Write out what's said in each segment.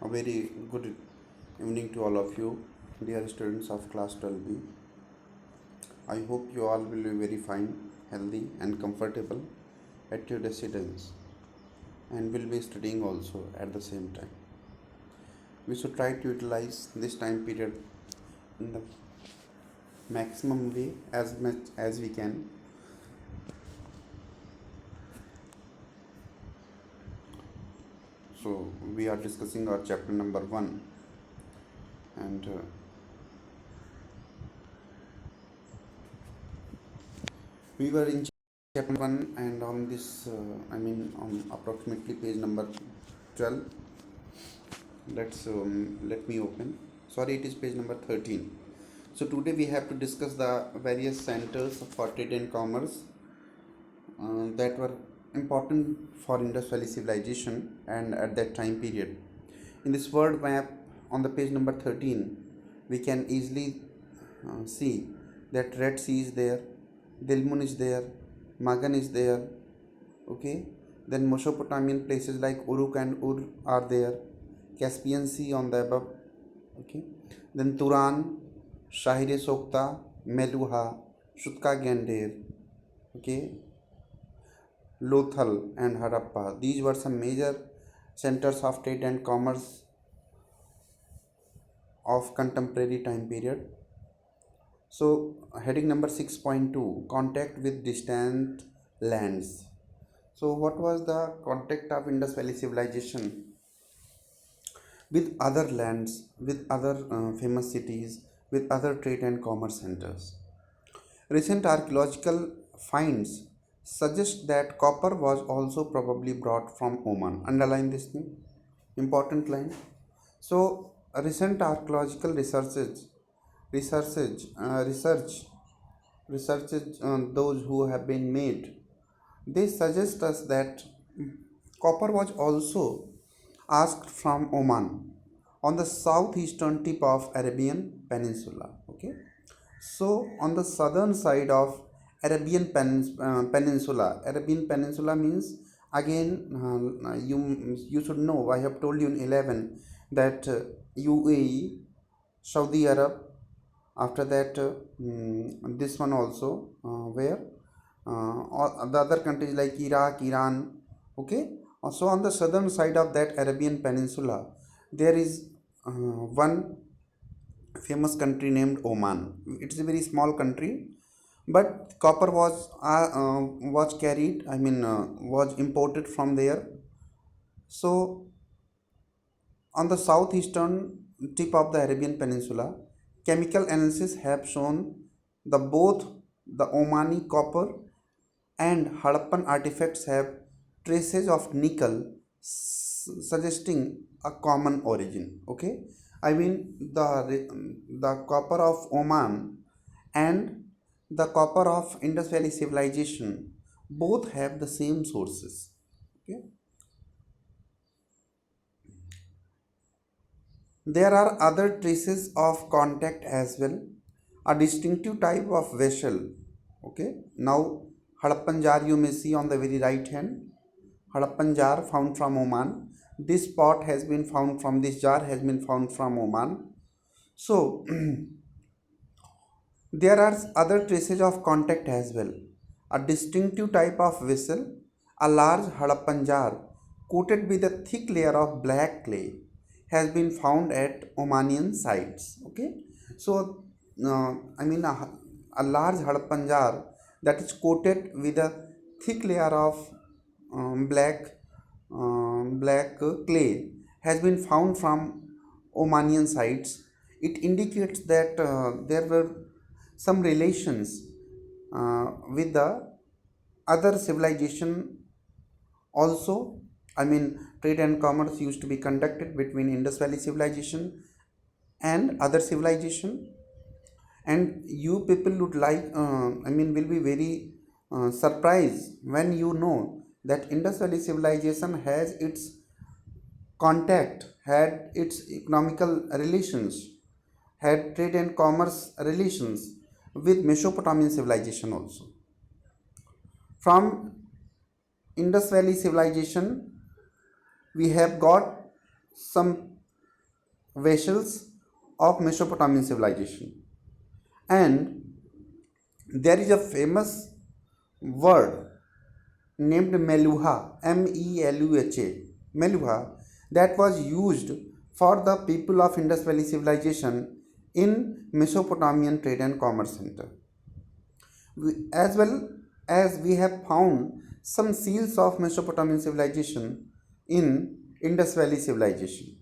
A very good evening to all of you, dear students of class 12B. I hope you all will be very fine, healthy, and comfortable at your residence and will be studying also at the same time. We should try to utilize this time period in the maximum way as much as we can. So, we are discussing our chapter number 1 and we were in chapter 1 and on this on approximately page number 12. Let me open. Sorry, it is page number 13. So today we have to discuss the various centers for trade and commerce that were important for Indus Valley civilization and at that time period. In this world map on the page number 13, we can easily see that Red Sea is there, Dilmun is there, Magan is there, okay. Then Mesopotamian places like Uruk and Ur are there, Caspian Sea on the above, okay. Then Turan, Shahir Sokta, Meluha, Shutka Gandir, okay, Lothal and Harappa. These were some major centers of trade and commerce of contemporary time period. So heading number 6.2, contact with distant lands. So what was the contact of Indus Valley civilization with other lands, with other famous cities, with other trade and commerce centers? Recent archaeological finds suggest that copper was also probably brought from Oman. Underline this thing, important line. So recent archaeological research, researches those who have been made, they suggest us that copper was also asked from Oman on the southeastern tip of Arabian Peninsula. Okay, so on the southern side of Arabian Peninsula means again you should know. I have told you in 11 that UAE, Saudi Arab, after that this one also where the other countries like Iraq, Iran, okay. So on the southern side of that Arabian Peninsula there is one famous country named Oman. It's a very small country, but copper was carried. Was imported from there. So on the southeastern tip of the Arabian Peninsula, chemical analysis have shown the both the Omani copper and Harappan artifacts have traces of nickel, suggesting a common origin. Okay, I mean the copper of Oman and the copper of Indus Valley civilization both have the same sources. Okay, there are other traces of contact as well. A distinctive type of vessel. Okay, now Harappan jar you may see on the very right hand. Harappan jar found from Oman. This pot has been found from this jar has been found from Oman. So there are other traces of contact as well. A distinctive type of vessel, a large Harappan jar coated with a thick layer of black clay has been found at Omanian sites. Okay, so a large Harappan jar that is coated with a thick layer of black clay has been found from Omanian sites. It indicates that there were some relations with the other civilization also. Trade and commerce used to be conducted between Indus Valley civilization and other civilization, and you people would will be very surprised when you know that Indus Valley civilization has its contact, had its economical relations, had trade and commerce relations with Mesopotamian civilization also. From Indus Valley civilization, we have got some vessels of Mesopotamian civilization. And there is a famous word named Meluha, Meluha, Meluha, that was used for the people of Indus Valley civilization in Mesopotamian trade and commerce center. As well as we have found some seals of Mesopotamian civilization in Indus Valley civilization.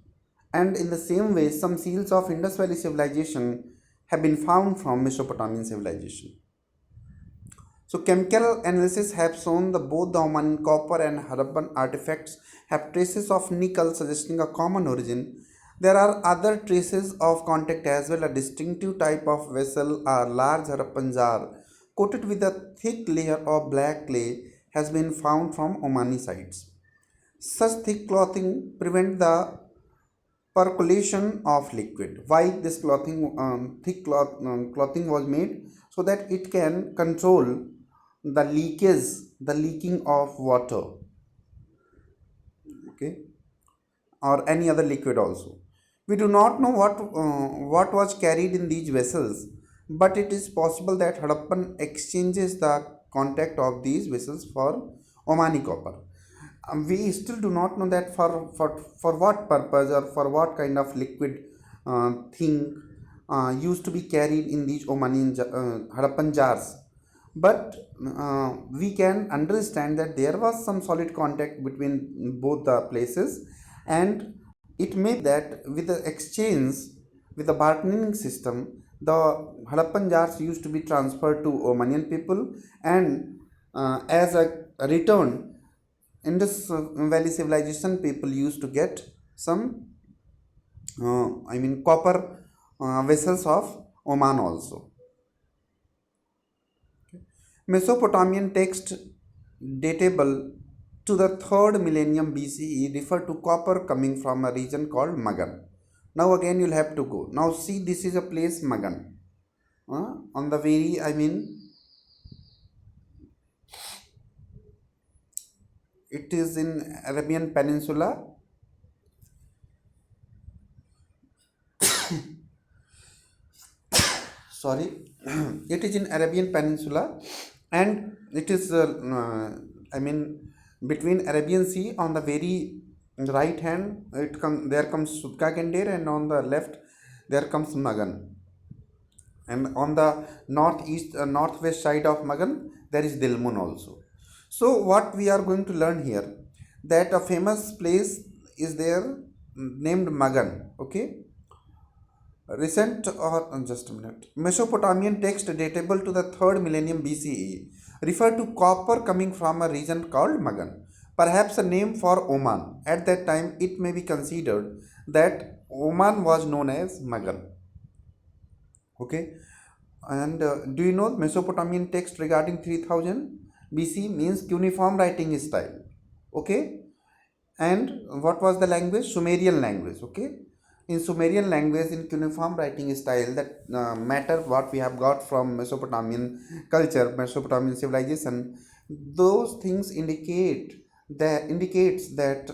And in the same way, some seals of Indus Valley civilization have been found from Mesopotamian civilization. So chemical analysis have shown that both the Omani copper and Harappan artifacts have traces of nickel suggesting a common origin. There are other traces of contact as well. A distinctive type of vessel or large Harappan jar coated with a thick layer of black clay has been found from Omani sites. Such thick clothing prevent the percolation of liquid. Why this clothing was made? So that it can control the leakage, the leaking of water, okay, or any other liquid also. We do not know what was carried in these vessels, but it is possible that Harappan exchanges the contact of these vessels for Omani copper. We still do not know that for what purpose or for what kind of liquid thing used to be carried in these Omani Harappan jars. But we can understand that there was some solid contact between both the places, and it may be that with the exchange, with the bartering system, the Harappan jars used to be transferred to Omanian people, and as a return, Indus Valley civilization people used to get some, copper vessels of Oman also. Mesopotamian text datable to the 3rd millennium BCE refer to copper coming from a region called Magan. Now again you'll have to go. Now see, this is a place Magan. On the very, it is in Arabian Peninsula. Sorry, it is in Arabian Peninsula, and it is between Arabian Sea. On the very right hand, there comes Sudka Kendir, and on the left there comes Magan, and on the northeast northwest side of Magan there is Dilmun also. So what we are going to learn here, that a famous place is there named Magan. Okay, recent or just a minute. Mesopotamian text datable to the 3rd millennium BCE refer to copper coming from a region called Magan, perhaps a name for Oman. At that time, it may be considered that Oman was known as Magan. Okay, and do you know Mesopotamian text regarding 3000 BC means cuneiform writing style? Okay, and what was the language? Sumerian language. Okay, in Sumerian language, in cuneiform writing style, that matter what we have got from Mesopotamian culture, Mesopotamian civilization, those things indicates that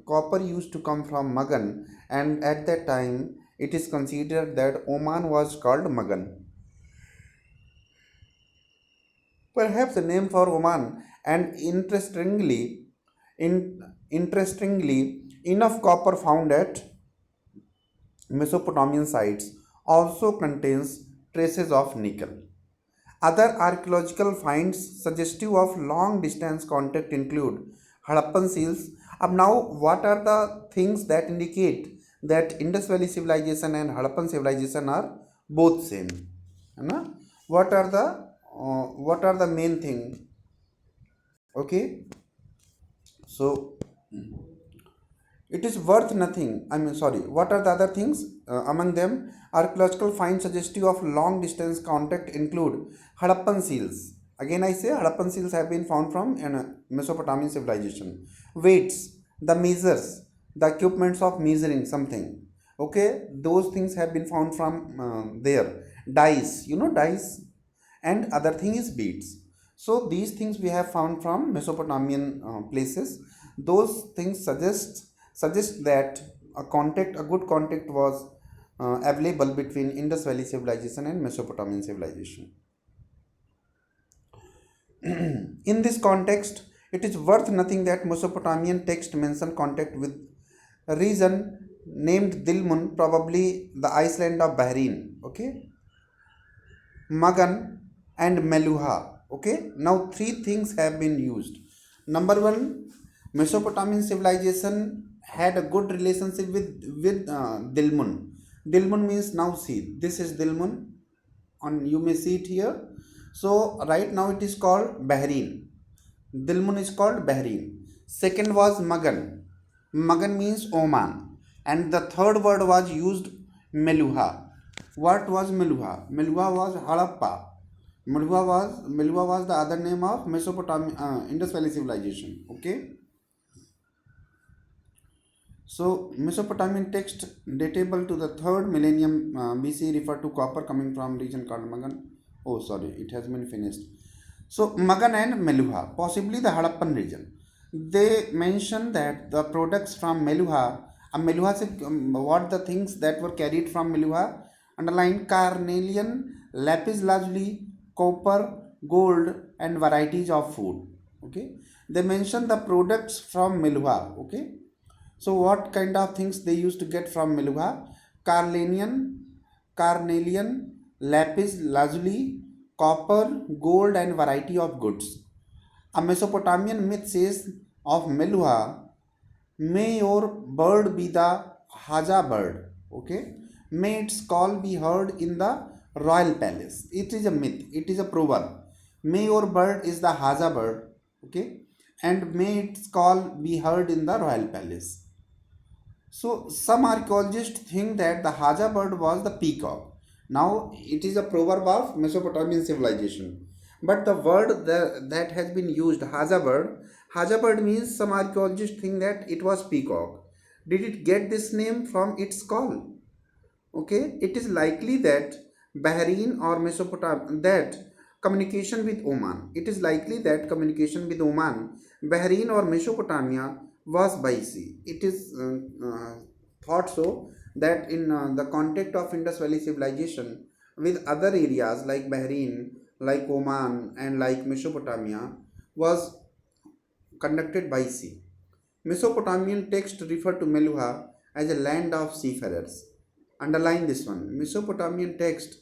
copper used to come from Magan, and at that time it is considered that Oman was called Magan. Perhaps the name for Oman, and interestingly, enough copper found at Mesopotamian sites also contains traces of nickel. Other archaeological finds suggestive of long distance contact include Harappan seals. Now, what are the things that indicate that Indus Valley civilization and Harappan civilization are both same? है what are the main thing? Okay, so it is worth nothing. What are the other things? Among them, archaeological finds suggestive of long distance contact include Harappan seals. Again, I say Harappan seals have been found from Mesopotamian civilization. Weights, the measures, the equipments of measuring something. Okay, those things have been found from there. Dice, dice, and other thing is beads. So these things we have found from Mesopotamian places. Those things suggest that a good contact was available between Indus Valley civilization and Mesopotamian civilization. In this context, it is worth noting that Mesopotamian text mention contact with a region named Dilmun, probably the island of Bahrain, okay, Magan, and Meluha. Okay, now three things have been used. Number one, Mesopotamian civilization had a good relationship with Dilmun. Dilmun means now see. This is Dilmun. On you may see it here. So right now it is called Bahrain. Dilmun is called Bahrain. Second was Magan. Magan means Oman. And the third word was used Meluha. What was Meluha? Meluha was Harappa. Meluha was the other name of Mesopotamia, Indus Valley civilization. Okay. So Mesopotamian text datable to the third millennium BC refer to copper coming from region called Magan. Oh, sorry, it has been finished. So Magan and Meluha, possibly the Harappan region. They mention that the products from Meluha, Meluha se, what the things that were carried from Meluha, underline carnelian, lapis lazuli, copper, gold, and varieties of food. Okay, they mention the products from Meluha. Okay, so what kind of things they used to get from Meluha? Carnelian, lapis lazuli, copper, gold, and variety of goods. A Mesopotamian myth says of Meluha, may your bird be the Haja bird. Okay, may its call be heard in the royal palace. It is a myth. It is a proverb. May your bird is the Haja bird. Okay, and may its call be heard in the royal palace. So some archaeologists think that the Haja bird was the peacock. Now it is a proverb of Mesopotamian civilization. But the word that has been used, Haja bird means some archaeologists think that it was peacock. Did it get this name from its call? Okay, it is likely that Bahrain or Mesopotamia, that communication with Oman. It is likely that communication with Oman, Bahrain or Mesopotamia was by sea. It is thought so that in the contact of Indus Valley civilization with other areas like Bahrain, like Oman, and like Mesopotamia was conducted by sea. Mesopotamian text refer to Meluha as a land of seafarers. Underline this one. Mesopotamian text,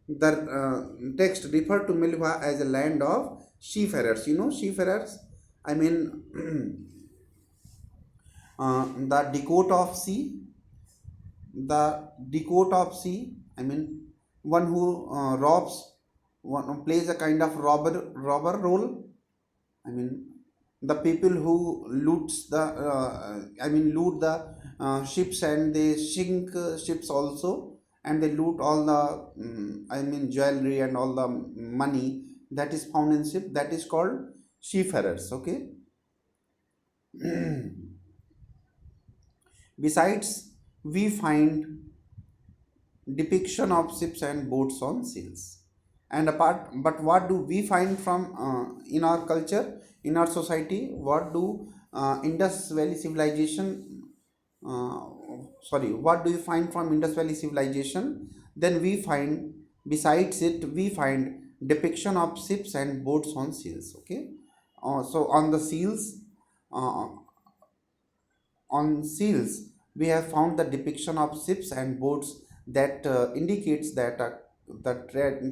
the text refer to Meluha as a land of seafarers. You know seafarers? I mean the decode of sea. The decode of sea. I mean one who robs, one who plays a kind of robber role. I mean, the people who loots the, loot the ships, and they sink ships also, and they loot all the, jewelry and all the money that is found in ship. That is called seafarers. Okay. Besides, we find depiction of ships and boats on sails. And apart, but what do we find from in our culture, in our society? What do Indus Valley civilization? Uh, what do you find from Indus Valley civilization? Then we find, besides it, we find depiction of ships and boats on sails. Okay, so on the seals, uh, on seals, we have found the depiction of ships and boats that indicates that the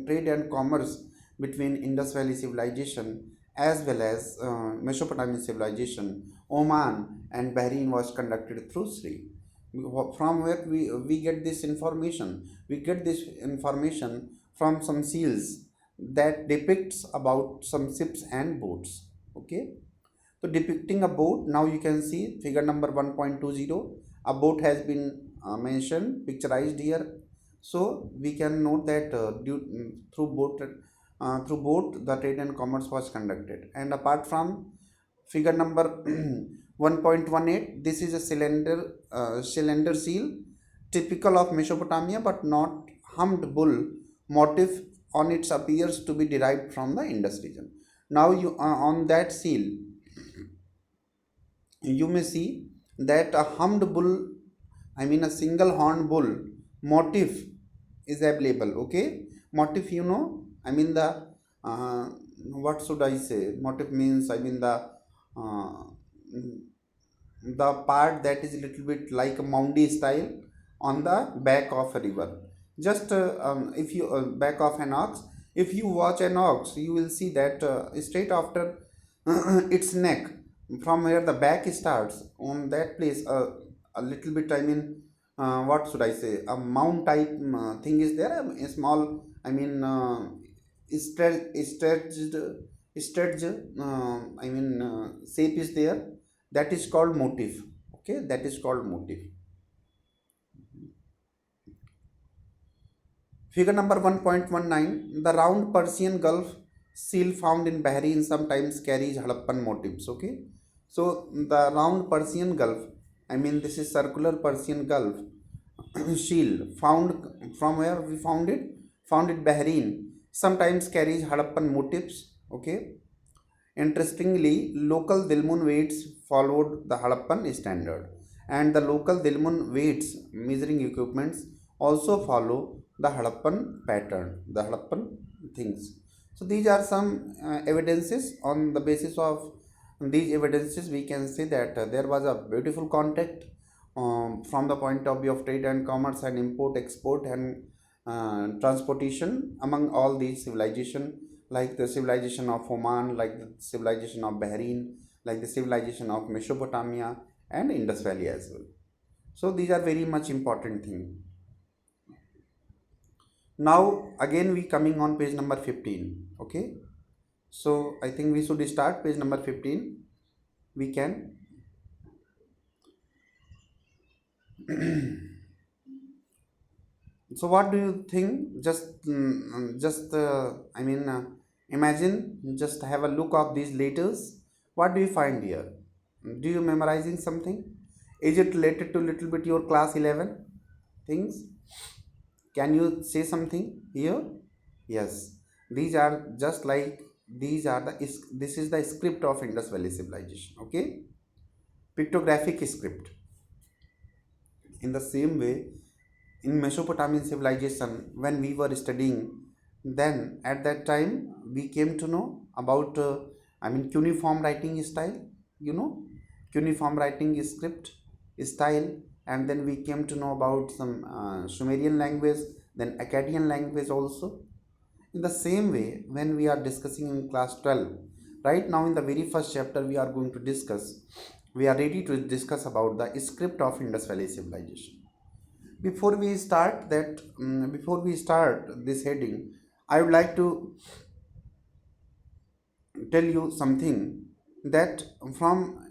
trade and commerce between Indus Valley civilization as well as Mesopotamian civilization, Oman and Bahrain was conducted through sea. From where we get this information? We get this information from some seals that depicts about some ships and boats. Okay. So depicting a boat, now you can see figure number 1.20. A boat has been mentioned, picturized here. So we can note that through boat the trade and commerce was conducted. And apart from figure number 1.18, this is a cylinder seal, typical of Mesopotamia, but not humped bull motif on its appears to be derived from the Indus region. Now you on that seal you may see that a humped bull I mean a single horn bull motif is available. Okay, motif, you know, I mean the uh, what should I say, motif means, I mean uh, the part that is a little bit like a moundy style on the back of a river. Just if you back of an ox, if you watch an ox, you will see that straight after its neck, from where the back starts, on that place a little bit, I mean what should I say, a mount type thing is there, a small, I mean stretched stretched I mean shape is there, that is called motif. Okay, that is called motif. Figure number 1.19, the round Persian Gulf seal found in Bahrain sometimes carries Harappan motifs. Okay, so the round Persian Gulf, I mean this is circular Persian Gulf seal found, from where we found it? Found it Bahrain. Sometimes carries Harappan motifs. Okay, interestingly, local Dilmun weights followed the Harappan standard, and the local Dilmun weights measuring equipments also follow the Harappan pattern, the Harappan things. So these are some evidences. On the basis of these evidences, we can say that there was a beautiful contact from the point of view of trade and commerce and import, export, and transportation among all these civilization, like the civilization of Oman, like the civilization of Bahrain, like the civilization of Mesopotamia and Indus Valley as well. So these are very much important thing. Now again we coming on page number 15. Okay, so I think we should start page number 15. We can. So what do you think? Just I mean, imagine. Just have a look of these letters. What do you find here? Do you memorizing something? Is it related to little bit your class 11 things? Can you say something here? Yes. These are just like, these are the this is the script of Indus Valley civilization. Okay, pictographic script. In the same way, in Mesopotamian civilization, when we were studying, then at that time we came to know about, I mean, cuneiform writing style, you know, cuneiform writing script style, and then we came to know about some Sumerian language, then Akkadian language also. In the same way, when we are discussing in class 12, right now in the very first chapter we are going to discuss, we are ready to discuss about the script of Indus Valley civilization. Before we start that, before we start this heading, I would like to tell you something, that from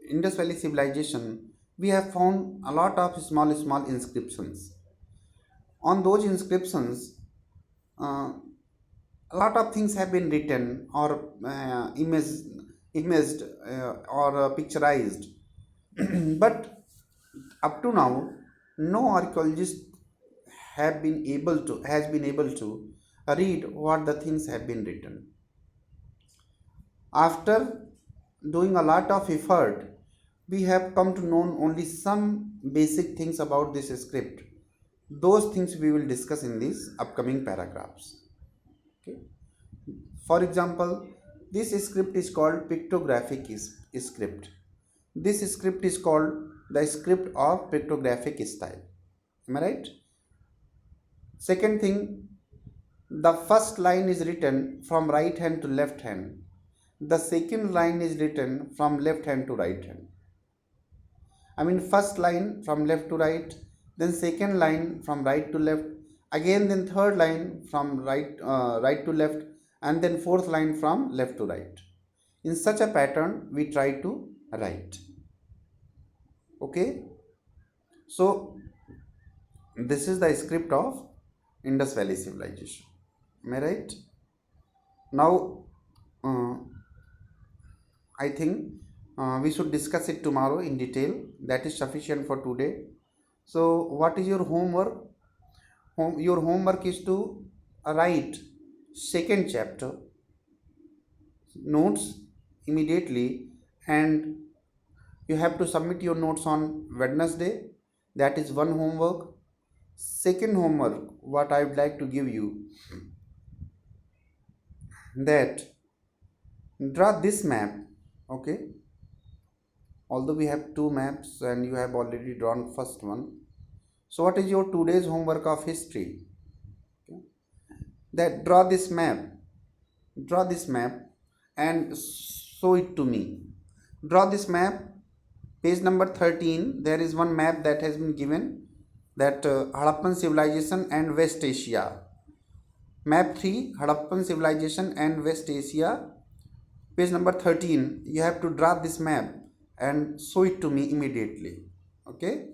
Indus Valley civilization, we have found a lot of small inscriptions. On those inscriptions, uh, a lot of things have been written or imaged or picturized, but up to now, no archaeologist have been able to has been able to read what the things have been written. After doing a lot of effort, we have come to know only some basic things about this script. Those things we will discuss in these upcoming paragraphs. Okay. For example, this script is called pictographic script. This script is called the script of pictographic style. Am I right? Second thing, the first line is written from right hand to left hand. The second line is written from left hand to right hand. I mean, first line from left to right, then second line from right to left, again then third line from right to left, and then fourth line from left to right. In such a pattern, we try to write. Okay, so this is the script of Indus Valley civilization. Am I right? Now, uh, I think we should discuss it tomorrow in detail. That is sufficient for today. So, what is your homework? Your homework is to write second chapter notes immediately, and you have to submit your notes on Wednesday. That is one homework. Second homework, what I would like to give you, that draw this map. Okay, although we have two maps and you have already drawn first one, so what is your today's homework of history? Okay. That draw this map and show it to me. Draw this map, page number 13. There is one map that has been given, that Harappan civilization and West Asia. Map 3, Harappan civilization and West Asia, page number 13. You have to draw this map and show it to me immediately. Okay.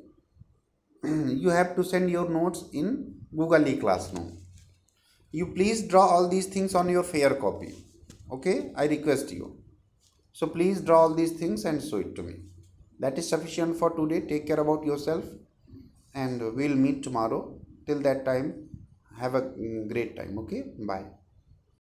You have to send your notes in Google e-classroom. You please draw all these things on your fair copy. Okay, I request you. So please draw all these things and show it to me. That is sufficient for today. Take care about yourself and we'll meet tomorrow. Till that time, have a great time. Okay, bye.